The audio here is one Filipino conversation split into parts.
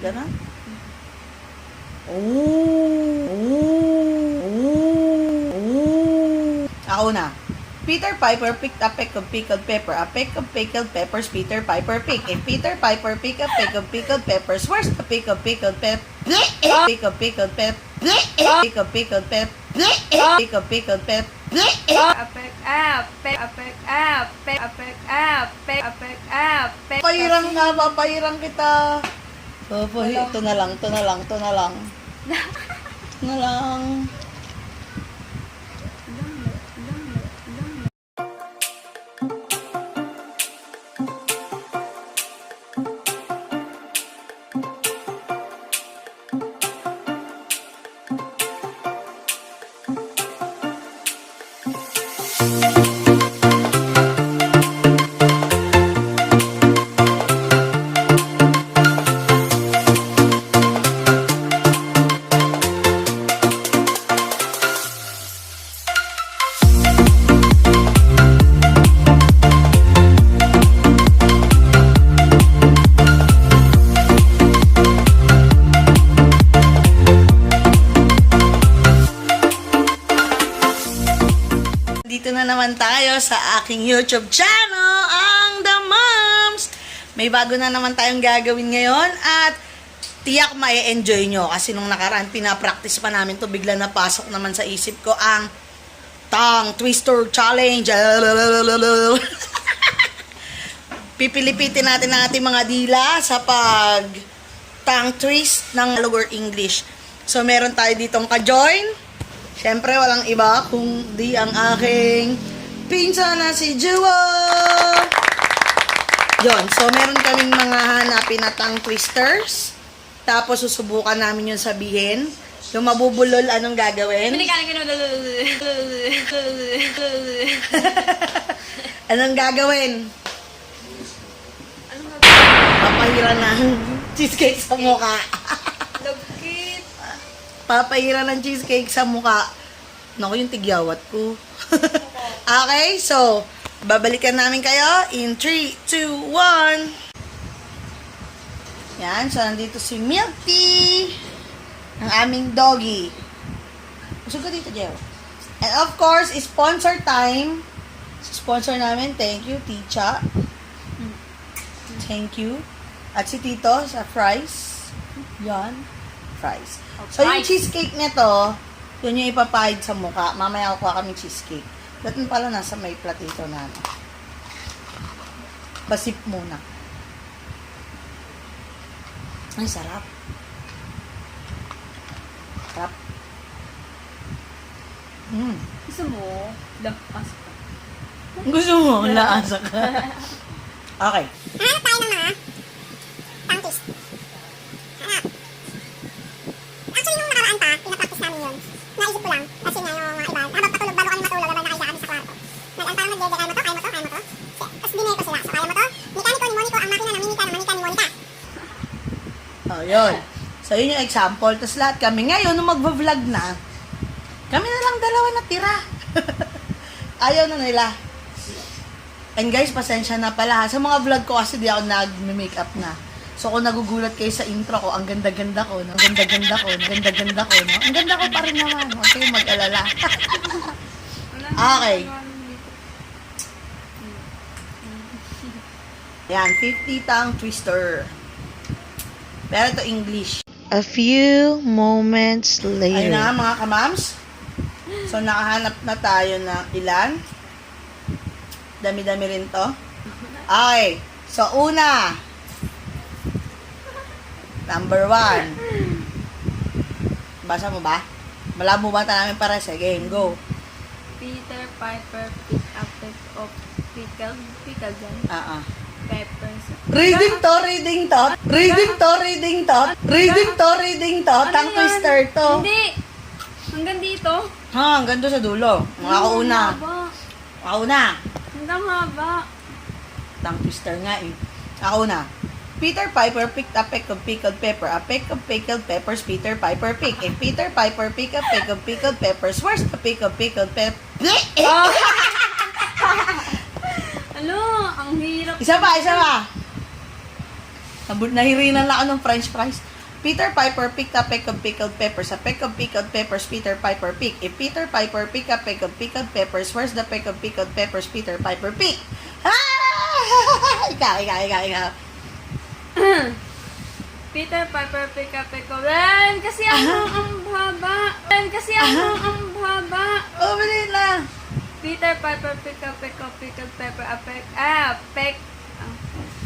Ganon. Ako na. Peter Piper picked a peck of pickled pepper. A peck of pickled peppers Peter Piper picked. If Peter Piper picked a peck of pickled peppers, where's the pick of pickled pep? Pick of pickled pep. Pick of pickled pep. Pick of pickled pep. Papahirang nga, papahirang kita. Ito na lang, ito na lang, ito na lang. Ito na lang. Dito na naman tayo sa aking YouTube channel, ang The Moms! May bago na naman tayong gagawin ngayon at tiyak ma-enjoy nyo kasi nung nakaraan pinapractice pa namin to, bigla napasok naman sa isip ko ang Tongue Twister Challenge. Pipilipitin natin ang ating mga dila sa pag tongue twist ng lower English. So meron tayo ditong ka-join. Siyempre, walang iba kundi ang aking pinsan na si Jua. Yon, so meron kaming mga hanapin na tongue twisters. Tapos susubukan namin yung sabihin. Yung mabubulol, anong gagawin? Anong gagawin? Papahiran ng cheesecake sa mukha. Papahiran ng cheesecake sa mukha. Naku, yung tigyawat ko. Okay, so, babalikan namin kayo in 3, 2, 1. Yan, so nandito si Milky, ang aming doggy. Usog ka dito, Jew. And of course, sponsor time. Sponsor namin, thank you, Ticha. Thank you. At si Tito sa fries. Yan, fries. So, yung cheesecake nito, yun yung ipapahid sa mukha. Mamaya kukuha kami cheesecake. Ba't mo pala nasa may platito na ano? Pasip muna. Ay, sarap. Sarap. Gusto mo? Lakas ka. Gusto mo? Laasa ka. Okay. Hanap tayo ng mga tongue twist. Hanap. Actually, nung nakaraan pa, pinapractice namin yun. Naisip ko lang, kasi nga yung mga iba, habang patulog, bago kami matulog, habang nakaisa kami sa kwarto. Parang mag-dede, kaya mo to, kaya mo to, kaya mo to. Tapos dinay ko sila, so kaya mo to. Mekaniko ni Monico, ang makina ng Minika, ng Manika ni Monica. Oh, yun. So, yun yung example. Tapos lahat kami, ngayon, nung magva-vlog na, kami na lang dalawa na tira. Ayaw na nila. And guys, pasensya na pala ha. Sa mga vlog ko kasi di ako nag-makeup na. So, kung nagugulat kayo sa intro ko, ang ganda-ganda ko, no? Ang ganda-ganda ko, ang ganda-ganda ko, no? Ang ganda ko pa rin naman. Huwag kayong mag-alala. Okay. Yan, 50 tongue twister. Pero ito English. A few moments later. Ayun na mga kamams. So, nakahanap na tayo ng ilan. Dami-dami rin to. Okay. So, una. Number 1. Basa mo ba? Malabo ba namin para sa game? Go. Peter Piper picked a peck of pickled peppers. Reading to, reading to. Reading to, reading to. Reading to, reading to. Tongue twister to. Hindi. Hanggang dito. Ha, hanggang doon sa dulo. Ako una. Ako una. Hanggang haba. Tongue twister nga eh. Ako una. Peter Piper picked a peck of pickled pepper. A peck of pickled peppers Peter Piper picked. If Peter Piper picked a peck of pickled peppers, where's the peck of pickled pepper? Ano? Ang hirap. Isa pa, isa pa. Nahirinan lang ako ng french fries. Peter Piper picked a peck of pickled peppers. A peck of pickled peppers Peter Piper picked. If Peter Piper picked a peck of pickled peppers, where's the peck of pickled peppers Peter Piper picked? Ah! Ikaw. Peter Piper pick up pick up. Ren, kasi ang haba. Ren, kasi ang haba. Oh, bilhin lang. Peter Piper pick up pickled pepper. A peck. Peck.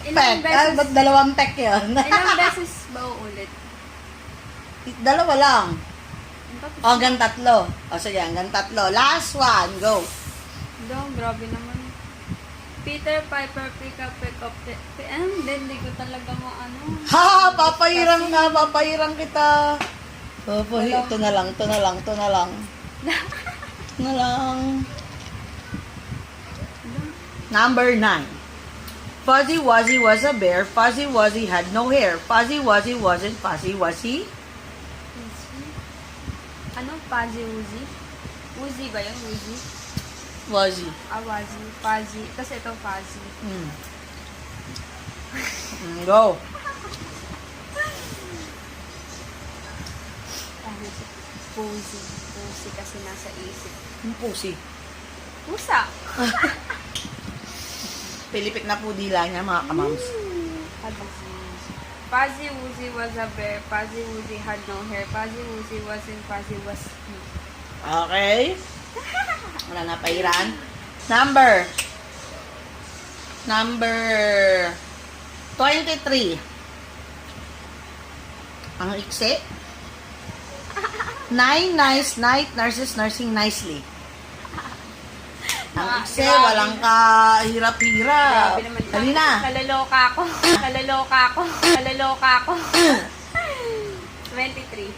Peck. Ah, ba't dalawang peck yun? Ilang beses ba uulit? Dalawa lang. Tapos, O, hanggang tatlo. O, sige, hanggang tatlo. Last one, go. Dong, grabe naman. Peter Piper pick up. Hindi ko talaga maano. Ha, papahirang kita. Ito na lang. Ito na lang. Number 9. Fuzzy Wuzzy was a bear. Fuzzy Wuzzy had no hair. Fuzzy Wuzzy wasn't fuzzy, was he? Ano? Fuzzy Wuzzy? Wuzzy ba yun? Wuzzy? Wuzzy. Wuzzy. Fuzzy. Tapos ito fuzzy. Go. Ano si Pussy? Pussy kasi nasa isip. Ang pusi. Pusa! Pilipit na po dila niya, mga kamams. Fuzzy Wuzzy was a bear. Fuzzy Wuzzy had no hair. Fuzzy Wuzzy wasn't fuzzy, was he? Okay. Wala na pahiran. Number 23. Ang iksi. 9 nice night nurses nursing nicely. Ang iksi, walang kahirap-hirap. Grabe naman. Dali na. Nalaloka ako. 23.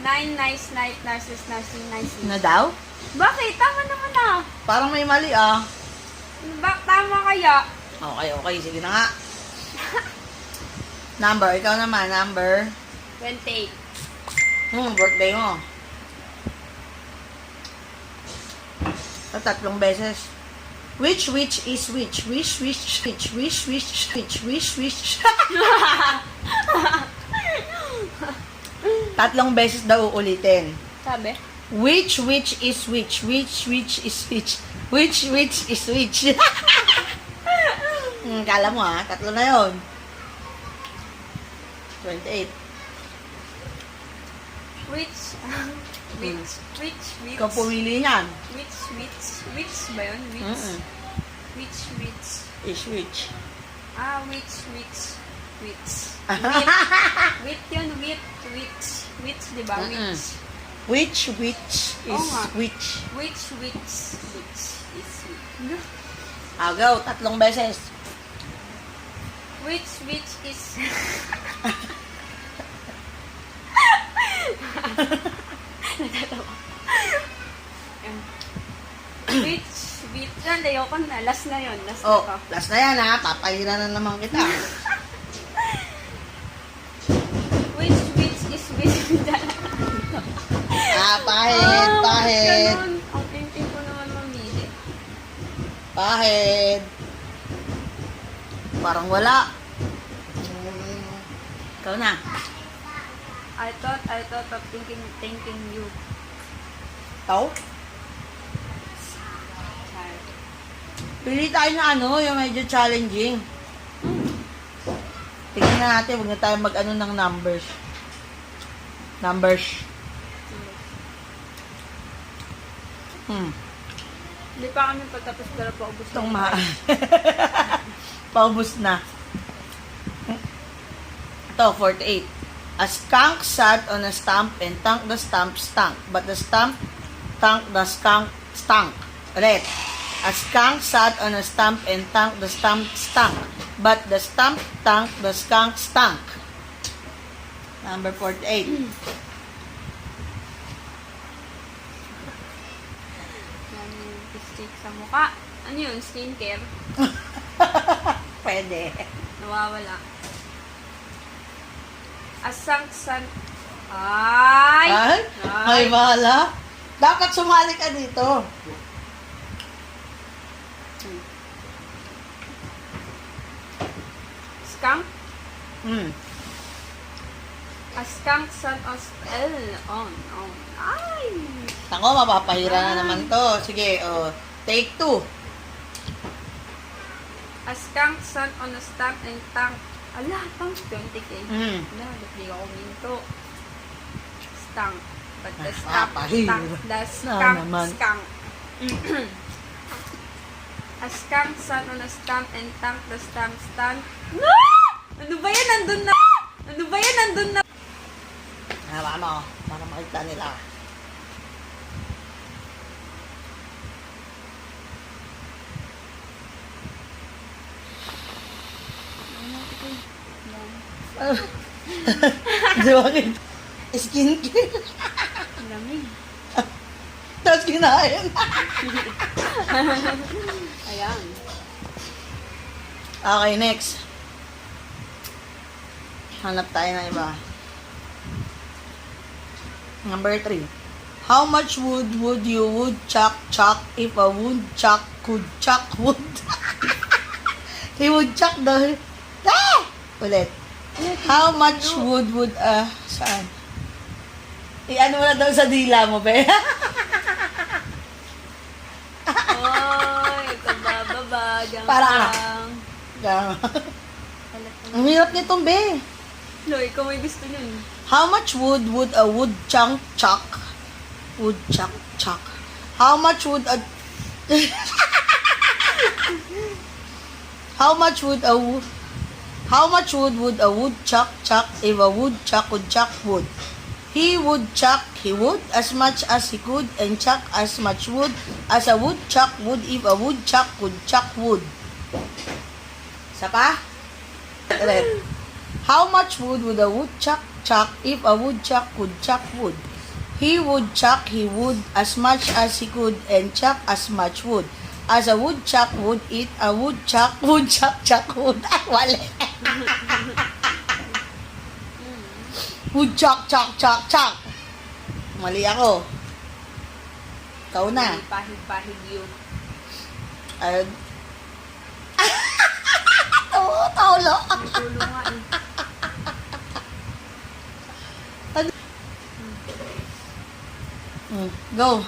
9 nice night nurses nursing nicely. Na daw? Bakit? Tama naman ah. Parang may mali ah. Tama kaya? Okay. Sige na nga. Number, ikaw naman. Number. 28. Birthday mo. Tatlong beses. Which is which? Which. Tatlong beses daw uulitin. Sabi? Which is which? Which is which? Which is which? Kala mo ha, tatlo na yon. 28. Which Ikaw pumili niyan. Which ba yun? Which. Is which? Which. Wit yun, which, di ba? Which is nga. which? Which is which? Go, tatlong beses. Which is... Natatawa. Which, yan, ayoko na. Last na yun. Last na to. Last na yan ha. Papahira na naman kita. Which is which? Pahid. Ganun. Ang pinting ko naman mamili. Pahid. Parang wala. Ikaw na. I thought of thinking you. Ikaw? Pili tayo na yung medyo challenging. Tingnan na natin, huwag na tayo mag-ano ng numbers. Hindi pa kami pagtapos pero paubos na. Itong paubos na. Ito, 48. A skunk sat on a stump and the stump stank. But the stump stank stank. Ulit. A skunk sat on a stump and the stump stank. But the stump the skunk stank. Number 48. Lipstick sa mukha. Ano yun? Skincare? Pwede. Nawawala. Asang san... Ay! Ay, bahala. Dapat sumali ka dito. Skunk? A skunk son of L. On. Ay! Ako, mapapahira na naman to. Sige, take 2. A skunk son on a stump and tank. Ala, tank 20k. Mm. Ala, ba't di ako minto? Stunk. But the Ah, stump, pahira. tank. The Na skunk, naman. skunk. A skunk son on a stump and tank the stump stand. No! Ano ba yan? Nandun na! Ano ba yan? Nandun na! Hawa mo, para makita nila. Di ba? Skincare. Ang lamig. Tapos kinain. Ayan. Okay, next. Hanap tayo ng iba. Number 3. How much wood would you woodchuck if a woodchuck could chuck wood? He would chuck the... Ah! Ulit. How much wood would... saan? I-ano mo na daw sa dila mo, be? Oy, kabababa. Diyan Para ka. lang. Ang hirap nitong, be. Lo, ikaw may gusto nun. How much wood would a woodchuck chuck? Woodchuck chuck. How much would a... How much would a would a woodchuck chuck if a woodchuck could chuck wood? He would chuck wood as much as he could and chuck as much wood as a woodchuck would if a woodchuck could chuck wood. Isa pa? Ulit. How much wood would a woodchuck chuck if a woodchuck could chuck wood? He would chuck wood as much as he could and chuck as much wood as a woodchuck would eat a woodchuck chuck wood. Wala. Woodchuck chuck. Mali ako. Ikaw na. Pahig-pahig yun. Ayun. Oo, taulo. Tulo nga eh. Go.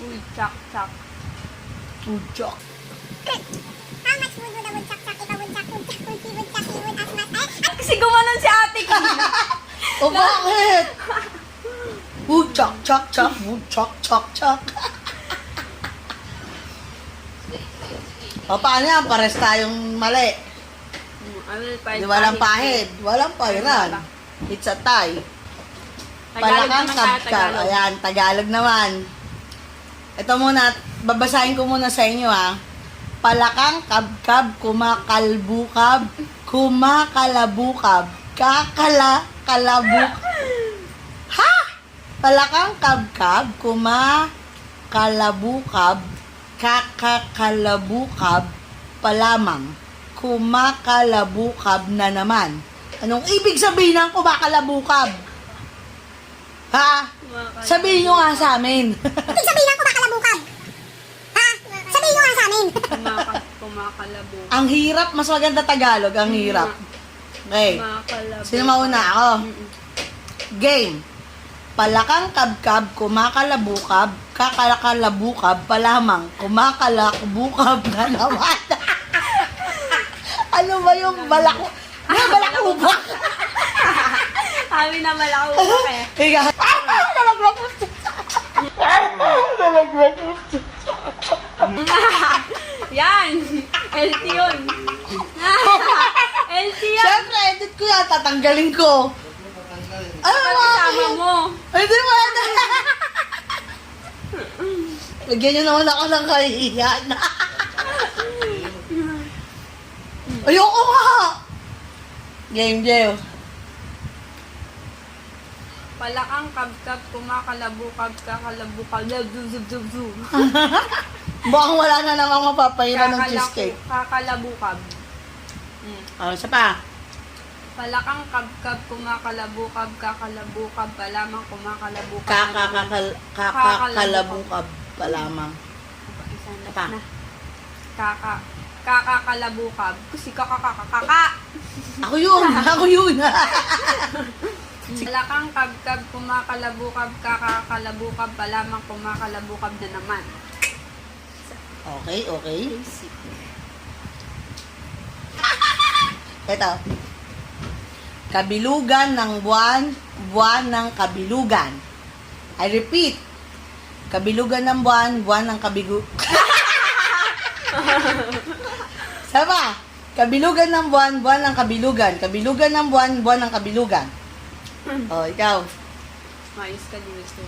Uy, chak. Woodchuck. How much wood would a woodchuck chuck if a woodchuck could chuck wood? He would chuck wood as much as... Kasi gumanon si ate ko. O bakit? Woodchuck chuck. Woodchuck chuck. O paano yan? Pares tayong mali. Di walang pahid. Walang pahiran. It's a tie. Palakang kabkab. Ayan, Tagalog naman. Ito muna, babasahin ko muna sa inyo ha. Palakang kabkab, kumakalabukab, kakalabuk. Ha? Palakang kabkab, kumakalabukab, kakakalabukab, palamang. Kumakalabukab na naman. Anong ibig sabihin ng kumakalabukab? Ha? Sabihin nyo nga sa amin. Ibig sabihin ng kumakalabukab. Ha? Sabihin nyo nga sa amin. Kumakalabo. Ang hirap, mas maganda Tagalog, ang hirap. Okay. Kumakalabo. Sino mauna? Ako. Game. Palakang kabkab, kumakalabukab, kakakalabukab, palamang, kumakalakbukab na naman. Ano ba yung balako? Balakubak? Kami na malakubak eh. Ika. Yan! LT yun. LT yan. Siyempre, edit ko yan. Tatanggalin ko. Ano ba? Kasama mo. Hindi ba? Lagyan nyo naman ako ng kahihiyan. Ayoko nga! Game, Jew. Palakang kabkab, kumakalabukab, kakalabukab, zub. Mukhang wala na namang mapapahira ng cheesecake. Kakalabukab. Isa pa. Palakang kabkab, kumakalabukab, kakalabukab, palamang kumakalabukab. Kakakalabukab pa lamang. Isang Pa. na. Kaka. kakakalabukab. Kasi kakakakakaka. Ako yun, ako yun. Malakang kabkab, kumakalabukab, kakakalabukab, palamang kumakalabukab na naman. Okay, okay. Basic. Ito. Kabilugan ng buwan, buwan ng kabilugan. I repeat. Kabilugan ng buwan, buwan ng kabigu... Sama. Kabilugan ng buwan, buwan ng kabilugan. Kabilugan ng buwan, buwan ng kabilugan. Oh, ikaw. Mayos ka din ito.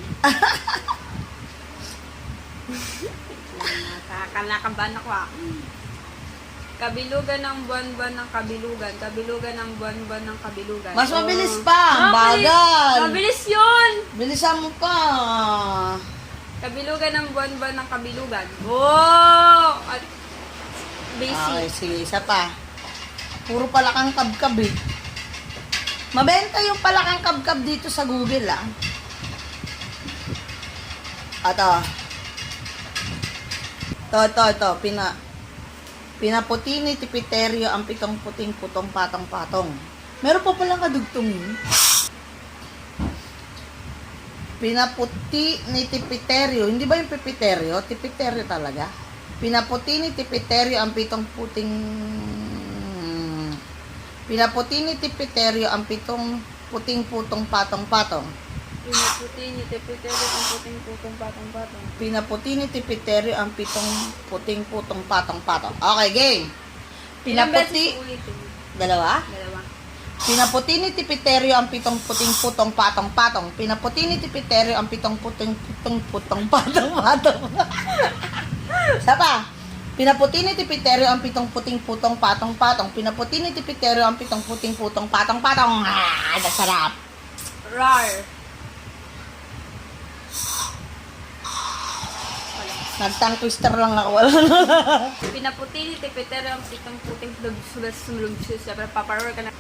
Nakakalakaban ako ah. Kabilugan ng buwan-buwan ng kabilugan. Kabilugan ng buwan-buwan ng kabilugan. Mas mabilis pa. Ang bagal. Mabilis yun! Bilisan mo pa. Kabilugan ng buwan-buwan ng kabilugan. Wow! At basic. Okay, sige. Isa pa. Puro palakang kabkab eh. Mabenta yung palakang kabkab dito sa Google ah. Ito. Ito. Pinaputi ni Tipiterio ang pitong puting putong patong-patong. Meron pa palang kadugtongin. Pinaputi ni Tipiterio. Hindi ba yung Pipiterio? Tipiterio talaga. Pinaputi ni Tipiterio ang pitong puting... Pinaputi ni Tipiterio ang pitong puting putong patong-patong. Pinaputi ni Tipiterio ang puting putong patong-patong. Pinaputi ni Tipiterio ang pitong puting putong patong-patong. Okay, game. Ilang Pinaputi... beses ulitin? Dalawa? Dalawa. Pinaputi ni Tipiterio ang pitong puting putong patong-patong. Pinaputi ni Tipiterio ang pitong puting putong patong-patong. Sapa. Pinaputi ni Tipiterio ang pitong puting putong patong-patong. Pinaputi ni Tipiterio ang pitong puting putong patong-patong. Ah, nasarap. Rar. Nagtang twister lang ako. Pinaputi ni Tipiterio ang pitong puting paparor ka na.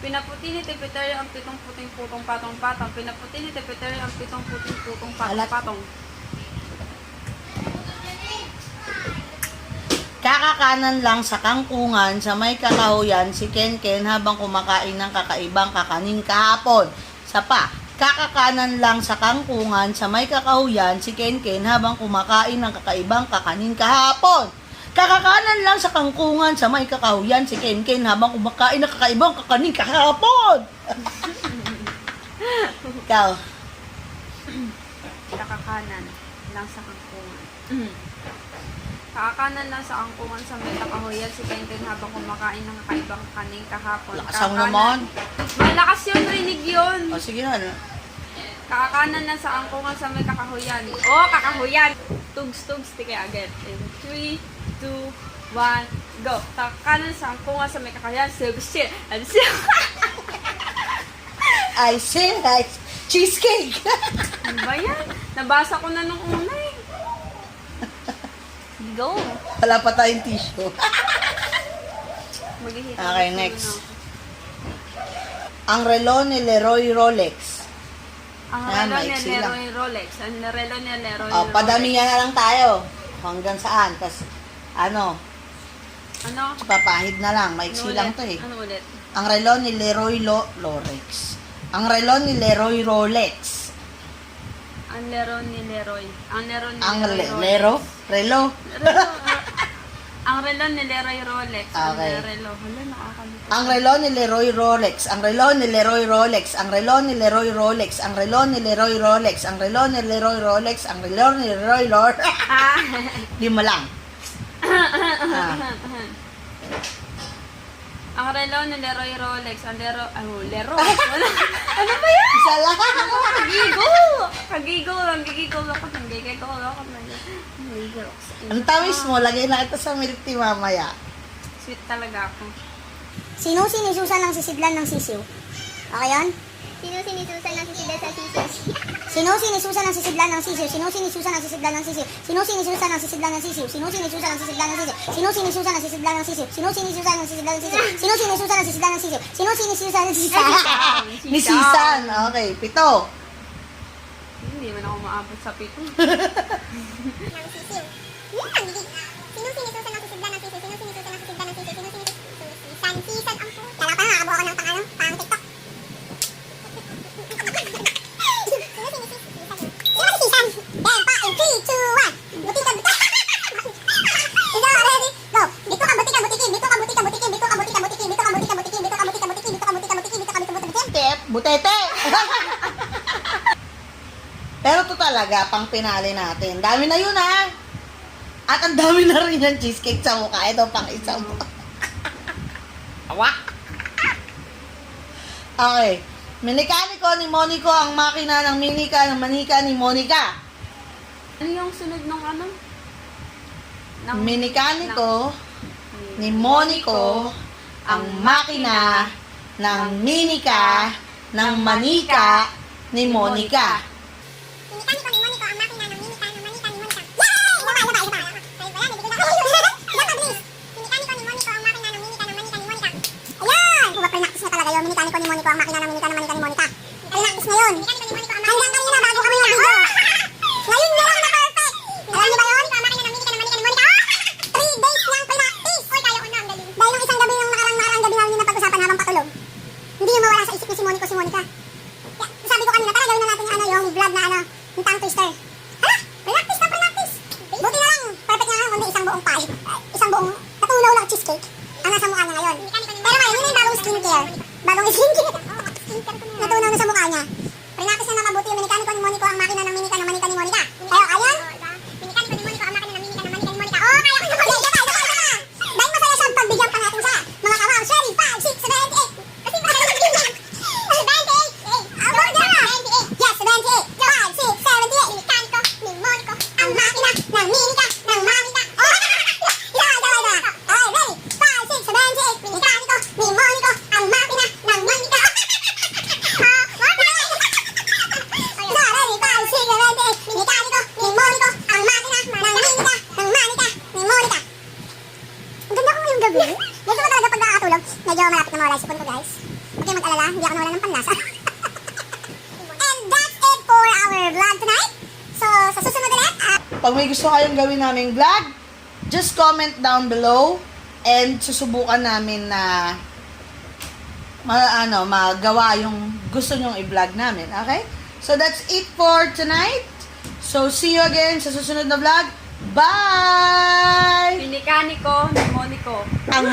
Pinaputi ni Tipiterio ang pitong puting putong patong-patong. Pinaputi ni Tipiterio ang pitong puting putong patong-patong. Kakakanan lang sa kangkungan sa may kakahuyan si Kenken habang kumakain ng kakaibang kakanin kahapon. Sa pa, kakakanan lang sa kangkungan sa may kakahuyan si Kenken habang kumakain ng kakaibang kakanin kahapon. Kakakanan lang sa kangkungan sa may kakahuyan si Kenken habang kumakain ng kakaibang kakanin kahapon. Ikaw. Kakakanan lang sa kangkungan. Kakakanan lang sa angkungan sa may kakahuyan si Kenken habang kumakain ng kakaibang kaning kahapon. Lakas ang naman. Malakas yun, rinig yun. O sige na. Kakakanan lang sa angkungan sa may kakahuyan. Oh, kakahuyan! Tugs, tike agad. 3, 2, 1, go. Kakakanan sa angkungan sa may kakahuyan. Shit. I say like cheesecake. Ano ba yan? Nabasa ko na nung una eh. Go. Wala pa tayong tissue. Maghihita. Okay, next. Ang relo ni Leroy Rolex. Ang Yan, relo ni maiksi lang. Leroy Rolex. Ang relo ni Leroy O, Rolex. padamihan na lang tayo. Hanggang saan? Kasi, ano, Ano? papahid na lang. Maiksi Ano lang ulit? to eh. Ano ulit? Ang relo ni Leroy Rolex. Ang relo ni Leroy Rolex. Ang lero ni Leroy. Ang lero ni Ang Leroy Rolex. Relo? Ang relo ni Leroy Rolex. Ang Okay. relo. Hala, nakakalito. Ang relo ni Leroy Rolex. Ang relo ni Leroy Rolex. Ang relo ni Leroy Rolex. Ang relo ni Leroy Rolex. Ang relo ni Leroy Rolex. Ang relo ni Leroy Rolex. Ah. Lima lang. Ang relo ni Leroy Rolex. Ang lero... lero? Ano ba yan? Isa lang. Kagigo. Nanggigigol ako. Nanggigigol ako. Ang tamis mo, lagay na ito sa milk tea mamaya. Sweet talaga ako. Sinu-sinisusan ng sisidlan ng sisiw. Okay yan? Sinu-sinisusan ng sisidlan ng sisiw. Sinu-sinisusan ng sisidlan ng sisiw. Sinu-sinisusan ng sisidlan ng sisiw. Sinu-sinisusan ng sisidlan ng sisiw. Sinu-sinisusan ng sisidlan ng sisiw. Sinu-sinisusan ng sisidlan ng sisiw. Sinu-sinisusan ng sisidlan ng sisiw. Sinu-sinisusan ng sisidlan ng sisiw. Sinu-sinisusan ng sisidlan ng sisiw. Ni Sisan. Okay, 7. Hindi man ako maabot sa pito. Ng sisiw. Yun ang hindi. Sinu-sinisusan ng sisidlan ng sisiw. Sinu-sinisusan ng sisidlan ng sisiw. Pang TikTok. Sino sisisan? Then, pa, in 3, 2, 1. Butika, butika. Is that ready? Go. Bito ka, butika, butikin. Bito ka, butika, butikin. Bito ka, butika, butikin. Bito ka, butika, butikin. Bito ka, butika, butikin. Bito ka, butika, butikin. Bito ka, butika, butikin. Tep, butete! Pero to talaga, pang pinali natin. Dami na yun, ha? At ang dami na rin yung cheesecake sa mukha. Ito, pang isa mo. Awak! Okay. Minikaniko ni Monico ang makina ng minika ng manika ni Monica. Ano yung sunod ng ano? Minikaniko ni Monico ang makina ng minika ng manika ni Monica. Minikaniko ni Monico ang makina ng minika ng manika ni Monica. Yay! Iba. Ay, wala, hindi ko na. Iba, please. Minikaniko ni Monico ang makina ng minika ng manika ni Monica. Ayan! Pre-practice na talaga yun. Minikaniko ni Monico ang makina ng minika ng manika ni Monica. Pre-practice na yun. Hanggang kanina bago kami mag-video. Ngayon na lang na perfect. Alam niyo ba yun? Ang makina ng minika ng manika ni Monica. 3 days lang practice. Uy, kaya ko na. Ang galing. Dahil yung isang gabi yung nakarang gabi namin na pag-usapan habang patulog. Hindi yung mawala sa isip ko si Monica. Sabi ko kanina, tara gawin na natin yung ano, yung vlog na ano, yung tongue twister. Hala, practice. Buti na lang, perfect nga kundi isang buong pie. Isang buong natunaw lang cheesecake ang nasa mukha niya ngayon. Pero ngayon, yun yung bagong skincare. Natunaw na sa mukha niya. Practice na nakabuti yung minikaniko ni Monico ang makina ng minika ng manika ni Monica. Kaya ayun, minikaniko ni Monico ang makina ng minika ng manika ni Monica. Oh, kaya ko na pag-iya ka. Dahil masaya siya, pagbigyan pa natin siya. Mga kamang, Sherry, 5, 6, 7, 8. Kasi pa natin bigyan. 78. Yes, 78. 5, 6, 7, 8. Minikaniko ni Monico ang makina ng minika ng manika. Oh! Isa. Okay, ready? 5, 6, 7, 8. Minikaniko ni Monico ang makina ng manika. Medyo malapit na mawala yung sipon ko, guys. Huwag kayong mag-alala, hindi ako nawala ng panlasa. And that's it for our vlog tonight. So, sa susunod ulit, Pag may gusto kayong gawin naming vlog, just comment down below and susubukan namin na magawa yung gusto nyong i-vlog namin. Okay? So, that's it for tonight. So, see you again sa susunod na vlog. Bye! Minikaniko ni Monico. Ang